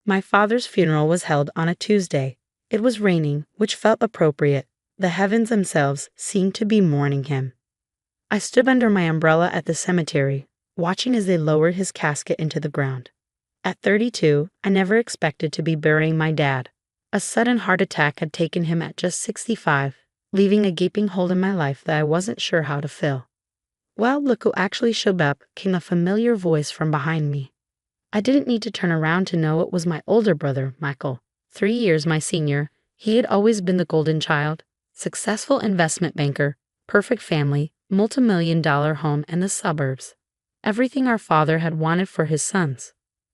My father's funeral was held on a Tuesday. It was raining, which felt appropriate. The heavens themselves seemed to be mourning him. I stood under my umbrella at the cemetery, watching as they lowered his casket into the ground. At 32, I never expected to be burying my dad. A sudden heart attack had taken him at just 65, leaving a gaping hole in my life that I wasn't sure how to fill. Well, look who actually showed up, came a familiar voice from behind me. I didn't need to turn around to know it was my older brother, Michael. 3 years my senior, he had always been the golden child. Successful investment banker, perfect family, multi-million-dollar home in the suburbs. Everything our father had wanted for his sons.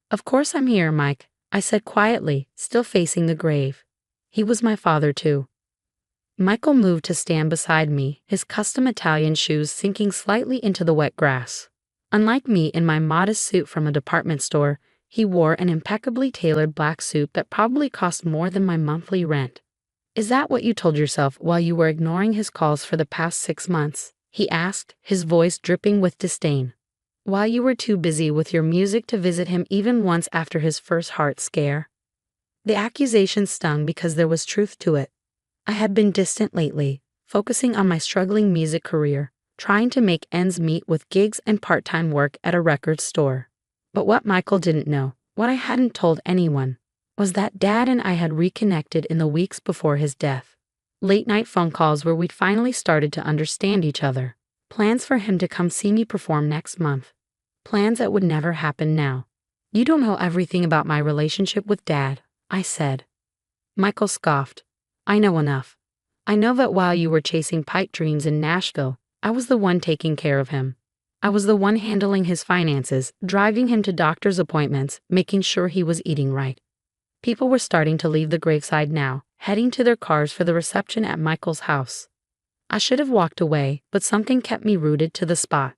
Of course I'm here, Mike, I said quietly, still facing the grave. He was my father too. Michael moved to stand beside me, his custom Italian shoes sinking slightly into the wet grass. Unlike me in my modest suit from a department store, he wore an impeccably tailored black suit that probably cost more than my monthly rent. Is that what you told yourself while you were ignoring his calls for the past 6 months? He asked, his voice dripping with disdain. While you were too busy with your music to visit him even once after his first heart scare? The accusation stung because there was truth to it. I had been distant lately, focusing on my struggling music career, trying to make ends meet with gigs and part-time work at a record store. But what Michael didn't know, what I hadn't told anyone, was that Dad and I had reconnected in the weeks before his death. Late-night phone calls where we'd finally started to understand each other. Plans for him to come see me perform next month. Plans that would never happen now. You don't know everything about my relationship with Dad, I said. Michael scoffed. I know enough. I know that while you were chasing pipe dreams in Nashville, I was the one taking care of him. I was the one handling his finances, driving him to doctor's appointments, making sure he was eating right. People were starting to leave the graveside now, heading to their cars for the reception at Michael's house. I should have walked away, but something kept me rooted to the spot.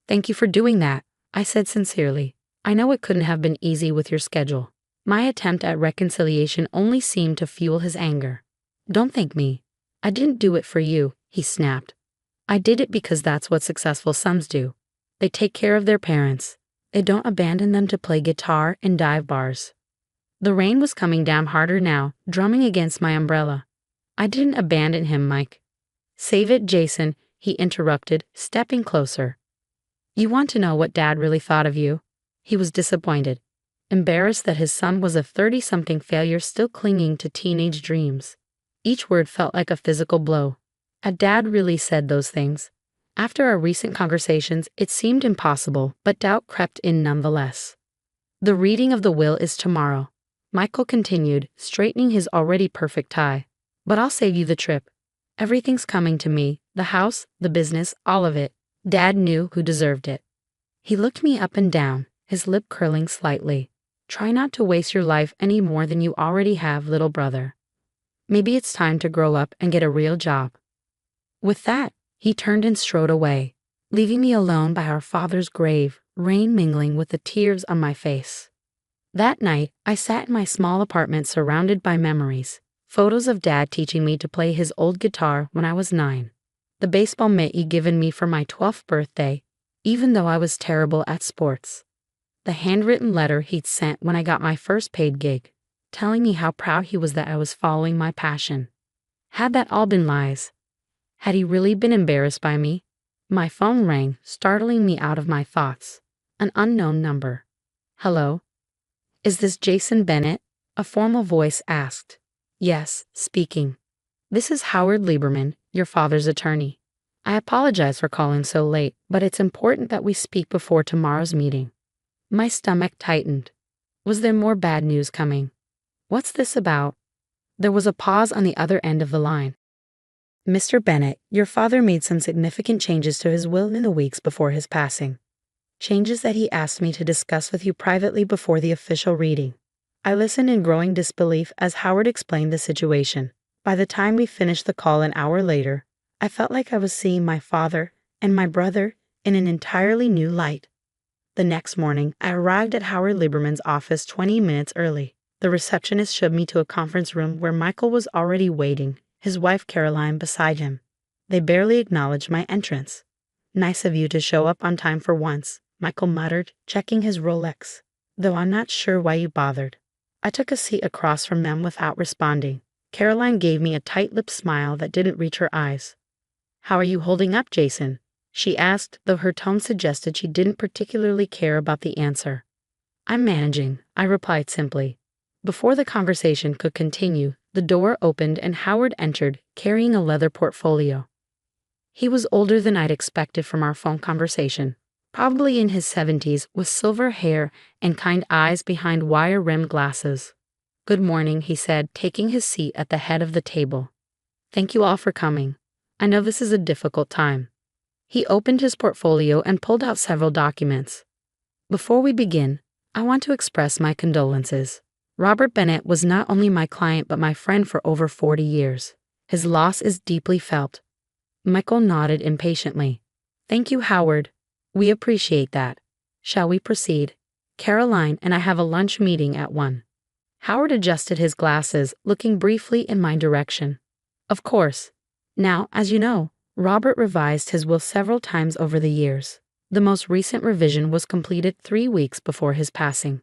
Thank you for doing that, I said sincerely. I know it couldn't have been easy with your schedule. My attempt at reconciliation only seemed to fuel his anger. Don't thank me. I didn't do it for you, he snapped. I did it because that's what successful sons do. They take care of their parents. They don't abandon them to play guitar in dive bars. The rain was coming down harder now, drumming against my umbrella. I didn't abandon him, Mike. Save it, Jason, he interrupted, stepping closer. You want to know what Dad really thought of you? He was disappointed, embarrassed that his son was a 30-something failure still clinging to teenage dreams. Each word felt like a physical blow. Had Dad really said those things? After our recent conversations, it seemed impossible, but doubt crept in nonetheless. The reading of the will is tomorrow, Michael continued, straightening his already perfect tie. But I'll save you the trip. Everything's coming to me, the house, the business, all of it. Dad knew who deserved it. He looked me up and down, his lip curling slightly. Try not to waste your life any more than you already have, little brother. Maybe it's time to grow up and get a real job. With that, he turned and strode away, leaving me alone by our father's grave, rain mingling with the tears on my face. That night, I sat in my small apartment surrounded by memories, photos of Dad teaching me to play his old guitar when I was 9, the baseball mitt he'd given me for my 12th birthday, even though I was terrible at sports, the handwritten letter he'd sent when I got my first paid gig, telling me how proud he was that I was following my passion. Had that all been lies? Had he really been embarrassed by me? My phone rang, startling me out of my thoughts. An unknown number. Hello? Is this Jason Bennett? A formal voice asked. Yes, speaking. This is Howard Lieberman, your father's attorney. I apologize for calling so late, but it's important that we speak before tomorrow's meeting. My stomach tightened. Was there more bad news coming? What's this about? There was a pause on the other end of the line. Mr. Bennett, your father made some significant changes to his will in the weeks before his passing. Changes that he asked me to discuss with you privately before the official reading. I listened in growing disbelief as Howard explained the situation. By the time we finished the call an hour later, I felt like I was seeing my father and my brother in an entirely new light. The next morning, I arrived at Howard Lieberman's office 20 minutes early. The receptionist showed me to a conference room where Michael was already waiting, his wife Caroline beside him. They barely acknowledged my entrance. Nice of you to show up on time for once, Michael muttered, checking his Rolex. Though I'm not sure why you bothered. I took a seat across from them without responding. Caroline gave me a tight-lipped smile that didn't reach her eyes. "How are you holding up, Jason?" she asked, though her tone suggested she didn't particularly care about the answer. "I'm managing," I replied simply. Before the conversation could continue, the door opened and Howard entered, carrying a leather portfolio. He was older than I'd expected from our phone conversation, probably in his 70s, with silver hair and kind eyes behind wire-rimmed glasses. "Good morning," he said, taking his seat at the head of the table. "Thank you all for coming. I know this is a difficult time." He opened his portfolio and pulled out several documents. "Before we begin, I want to express my condolences. Robert Bennett was not only my client but my friend for over 40 years. His loss is deeply felt." Michael nodded impatiently. "Thank you, Howard. We appreciate that. Shall we proceed? Caroline and I have a lunch meeting at 1. Howard adjusted his glasses, looking briefly in my direction. "Of course. Now, as you know, Robert revised his will several times over the years. The most recent revision was completed 3 weeks before his passing."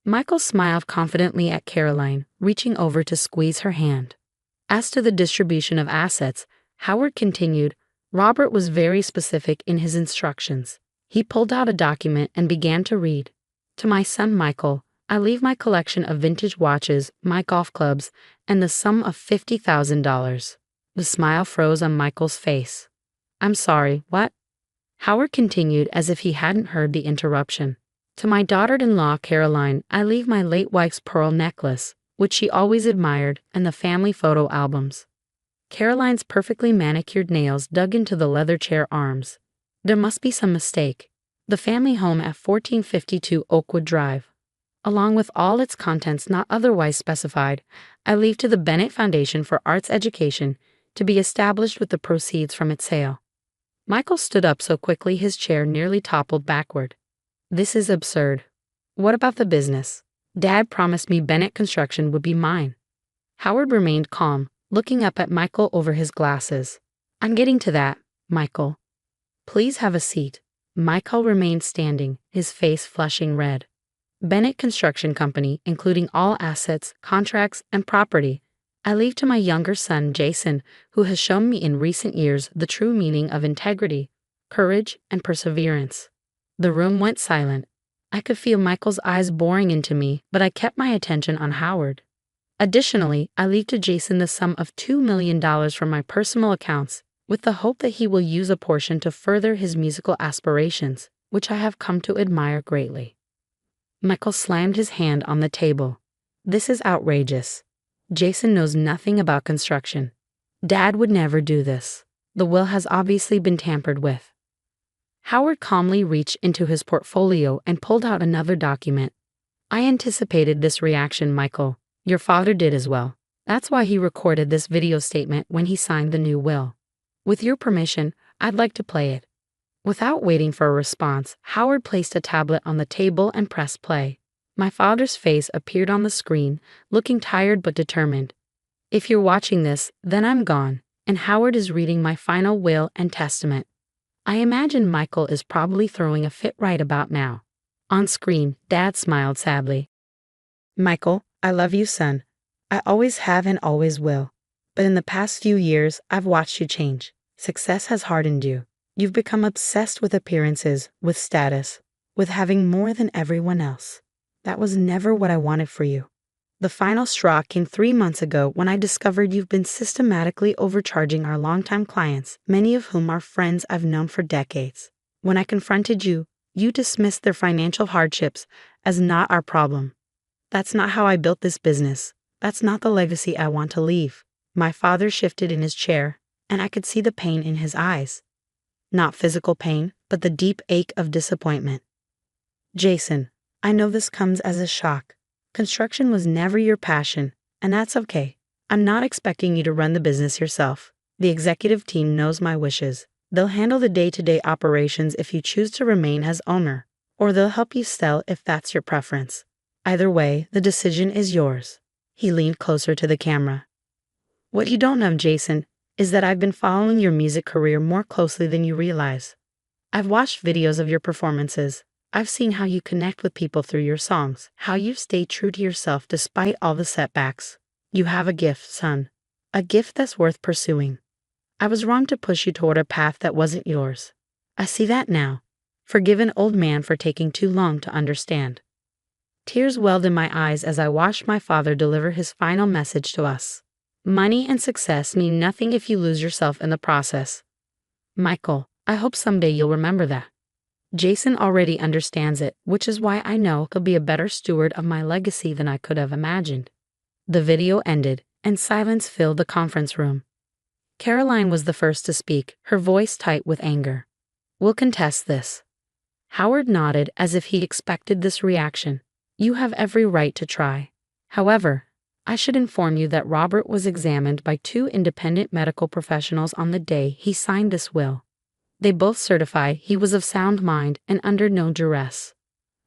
Michael smiled confidently at Caroline, reaching over to squeeze her hand. As to the distribution of assets, Howard continued, "Robert was very specific in his instructions." He pulled out a document and began to read. "To my son Michael, I leave my collection of vintage watches, my golf clubs, and the sum of $50,000. The smile froze on Michael's face. "I'm sorry, what?" Howard continued as if he hadn't heard the interruption. "To my daughter-in-law Caroline, I leave my late wife's pearl necklace, which she always admired, and the family photo albums." Caroline's perfectly manicured nails dug into the leather chair arms. "There must be some mistake. The family home at 1452 Oakwood Drive, along with all its contents not otherwise specified, I leave to the Bennett Foundation for Arts Education to be established with the proceeds from its sale." Michael stood up so quickly his chair nearly toppled backward. "This is absurd. What about the business? Dad promised me Bennett Construction would be mine." Howard remained calm, looking up at Michael over his glasses. "I'm getting to that, Michael. Please have a seat." Michael remained standing, his face flushing red. "Bennett Construction Company, including all assets, contracts, and property, I leave to my younger son, Jason, who has shown me in recent years the true meaning of integrity, courage, and perseverance." The room went silent. I could feel Michael's eyes boring into me, but I kept my attention on Howard. "Additionally, I leave to Jason the sum of $2 million from my personal accounts, with the hope that he will use a portion to further his musical aspirations, which I have come to admire greatly." Michael slammed his hand on the table. "This is outrageous. Jason knows nothing about construction. Dad would never do this. The will has obviously been tampered with." Howard calmly reached into his portfolio and pulled out another document. "I anticipated this reaction, Michael. Your father did as well. That's why he recorded this video statement when he signed the new will. With your permission, I'd like to play it." Without waiting for a response, Howard placed a tablet on the table and pressed play. My father's face appeared on the screen, looking tired but determined. "If you're watching this, then I'm gone, and Howard is reading my final will and testament." I imagine Michael is probably throwing a fit right about now. On screen, Dad smiled sadly. "Michael, I love you, son. I always have and always will. But in the past few years, I've watched you change. Success has hardened you. You've become obsessed with appearances, with status, with having more than everyone else. That was never what I wanted for you. The final straw came 3 months ago when I discovered you've been systematically overcharging our longtime clients, many of whom are friends I've known for decades. When I confronted you, you dismissed their financial hardships as not our problem. That's not how I built this business. That's not the legacy I want to leave." My father shifted in his chair, and I could see the pain in his eyes. Not physical pain, but the deep ache of disappointment. "Jason, I know this comes as a shock. Construction was never your passion, and that's okay. I'm not expecting you to run the business yourself. The executive team knows my wishes. They'll handle the day-to-day operations if you choose to remain as owner, or they'll help you sell if that's your preference. Either way, the decision is yours." He leaned closer to the camera. "What you don't know, Jason, is that I've been following your music career more closely than you realize. I've watched videos of your performances. I've seen how you connect with people through your songs, how you've stayed true to yourself despite all the setbacks. You have a gift, son. A gift that's worth pursuing. I was wrong to push you toward a path that wasn't yours. I see that now. Forgive an old man for taking too long to understand. Tears welled in my eyes as I watched my father deliver his final message to us. Money and success mean nothing if you lose yourself in the process. Michael, I hope someday you'll remember that. Jason already understands it, which is why I know he'll be a better steward of my legacy than I could have imagined. The video ended, and silence filled the conference room. Caroline was the first to speak, her voice tight with anger. We'll contest this. Howard nodded as if he expected this reaction. You have every right to try. However, I should inform you that Robert was examined by 2 independent medical professionals on the day he signed this will. They both certify he was of sound mind and under no duress.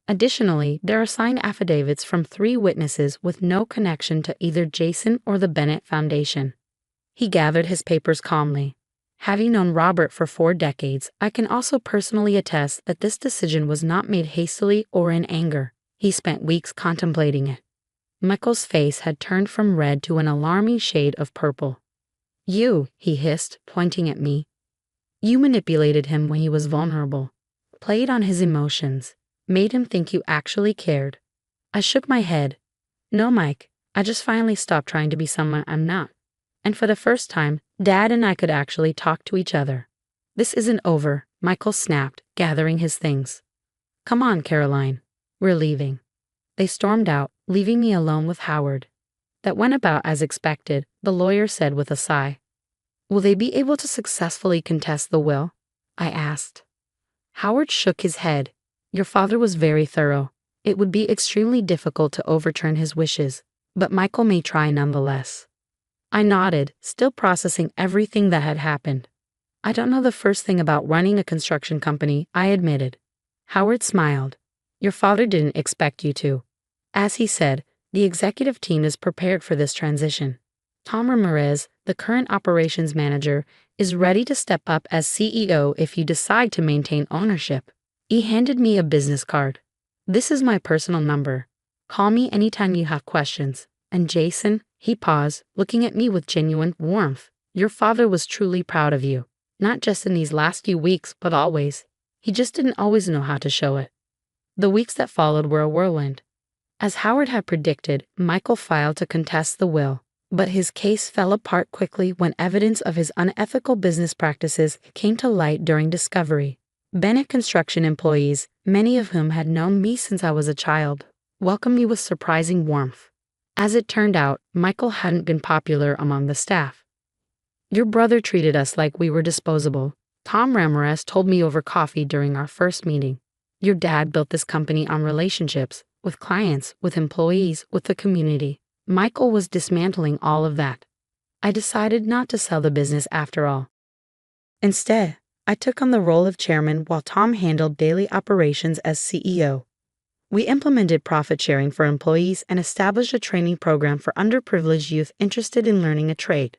Additionally, there are signed affidavits from 3 witnesses with no connection to either Jason or the Bennett Foundation. He gathered his papers calmly. Having known Robert for 4 decades, I can also personally attest that this decision was not made hastily or in anger. He spent weeks contemplating it. Michael's face had turned from red to an alarming shade of purple. You, he hissed, pointing at me. You manipulated him when he was vulnerable, played on his emotions, made him think you actually cared. I shook my head. No, Mike, I just finally stopped trying to be someone I'm not. And for the first time, Dad and I could actually talk to each other. This isn't over, Michael snapped, gathering his things. Come on, Caroline. We're leaving. They stormed out, leaving me alone with Howard. That went about as expected, the lawyer said with a sigh. Will they be able to successfully contest the will? I asked. Howard shook his head. Your father was very thorough. It would be extremely difficult to overturn his wishes, but Michael may try nonetheless. I nodded, still processing everything that had happened. I don't know the first thing about running a construction company, I admitted. Howard smiled. Your father didn't expect you to. As he said, the executive team is prepared for this transition. Tom Ramirez, the current operations manager, is ready to step up as CEO if you decide to maintain ownership. He handed me a business card. This is my personal number. Call me anytime you have questions. And Jason, he paused, looking at me with genuine warmth. Your father was truly proud of you. Not just in these last few weeks, but always. He just didn't always know how to show it. The weeks that followed were a whirlwind. As Howard had predicted, Michael filed to contest the will, but his case fell apart quickly when evidence of his unethical business practices came to light during discovery. Bennett construction employees, many of whom had known me since I was a child, welcomed me with surprising warmth. As it turned out, Michael hadn't been popular among the staff. Your brother treated us like we were disposable, Tom Ramirez told me over coffee during our first meeting. Your dad built this company on relationships, with clients, with employees, with the community. Michael was dismantling all of that. I decided not to sell the business after all. Instead, I took on the role of chairman while Tom handled daily operations as CEO. We implemented profit sharing for employees and established a training program for underprivileged youth interested in learning a trade.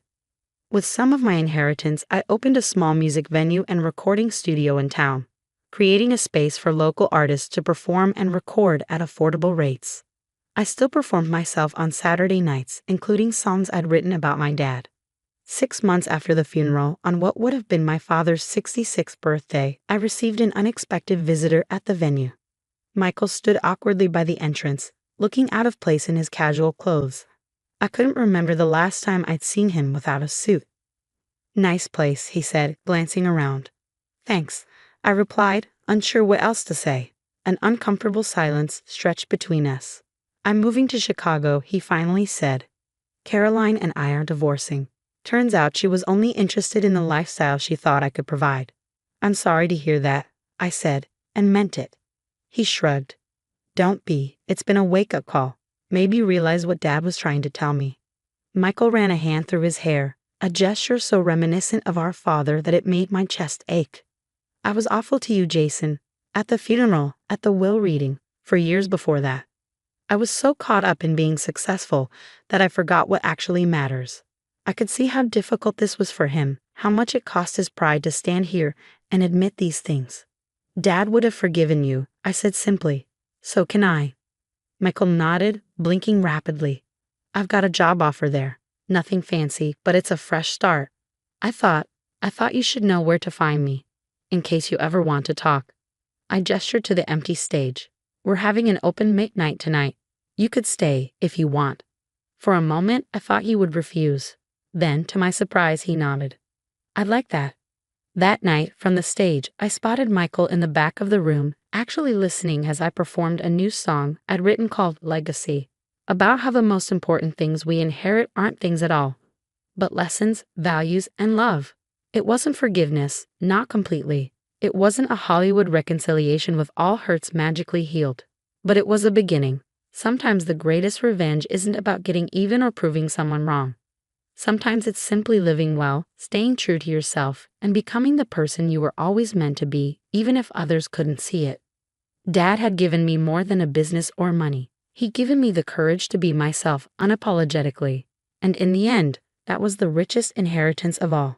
With some of my inheritance, I opened a small music venue and recording studio in town, creating a space for local artists to perform and record at affordable rates. I still performed myself on Saturday nights, including songs I'd written about my dad. 6 months after the funeral, on what would have been my father's 66th birthday, I received an unexpected visitor at the venue. Michael stood awkwardly by the entrance, looking out of place in his casual clothes. I couldn't remember the last time I'd seen him without a suit. Nice place, he said, glancing around. Thanks, I replied, unsure what else to say. An uncomfortable silence stretched between us. I'm moving to Chicago, he finally said. Caroline and I are divorcing. Turns out she was only interested in the lifestyle she thought I could provide. I'm sorry to hear that, I said, and meant it. He shrugged. Don't be, it's been a wake-up call. Maybe realize what Dad was trying to tell me. Michael ran a hand through his hair, a gesture so reminiscent of our father that it made my chest ache. I was awful to you, Jason, at the funeral, at the will reading, for years before that. I was so caught up in being successful that I forgot what actually matters. I could see how difficult this was for him, how much it cost his pride to stand here and admit these things. Dad would have forgiven you, I said simply. So can I. Michael nodded, blinking rapidly. I've got a job offer there. Nothing fancy, but it's a fresh start. I thought you should know where to find me, in case you ever want to talk. I gestured to the empty stage. We're having an open mic night tonight. You could stay, if you want. For a moment, I thought he would refuse. Then, to my surprise, he nodded. I'd like that. That night, from the stage, I spotted Michael in the back of the room, actually listening as I performed a new song I'd written called Legacy, about how the most important things we inherit aren't things at all, but lessons, values, and love. It wasn't forgiveness, not completely. It wasn't a Hollywood reconciliation with all hurts magically healed. But it was a beginning. Sometimes the greatest revenge isn't about getting even or proving someone wrong. Sometimes it's simply living well, staying true to yourself, and becoming the person you were always meant to be, even if others couldn't see it. Dad had given me more than a business or money. He'd given me the courage to be myself unapologetically. And in the end, that was the richest inheritance of all.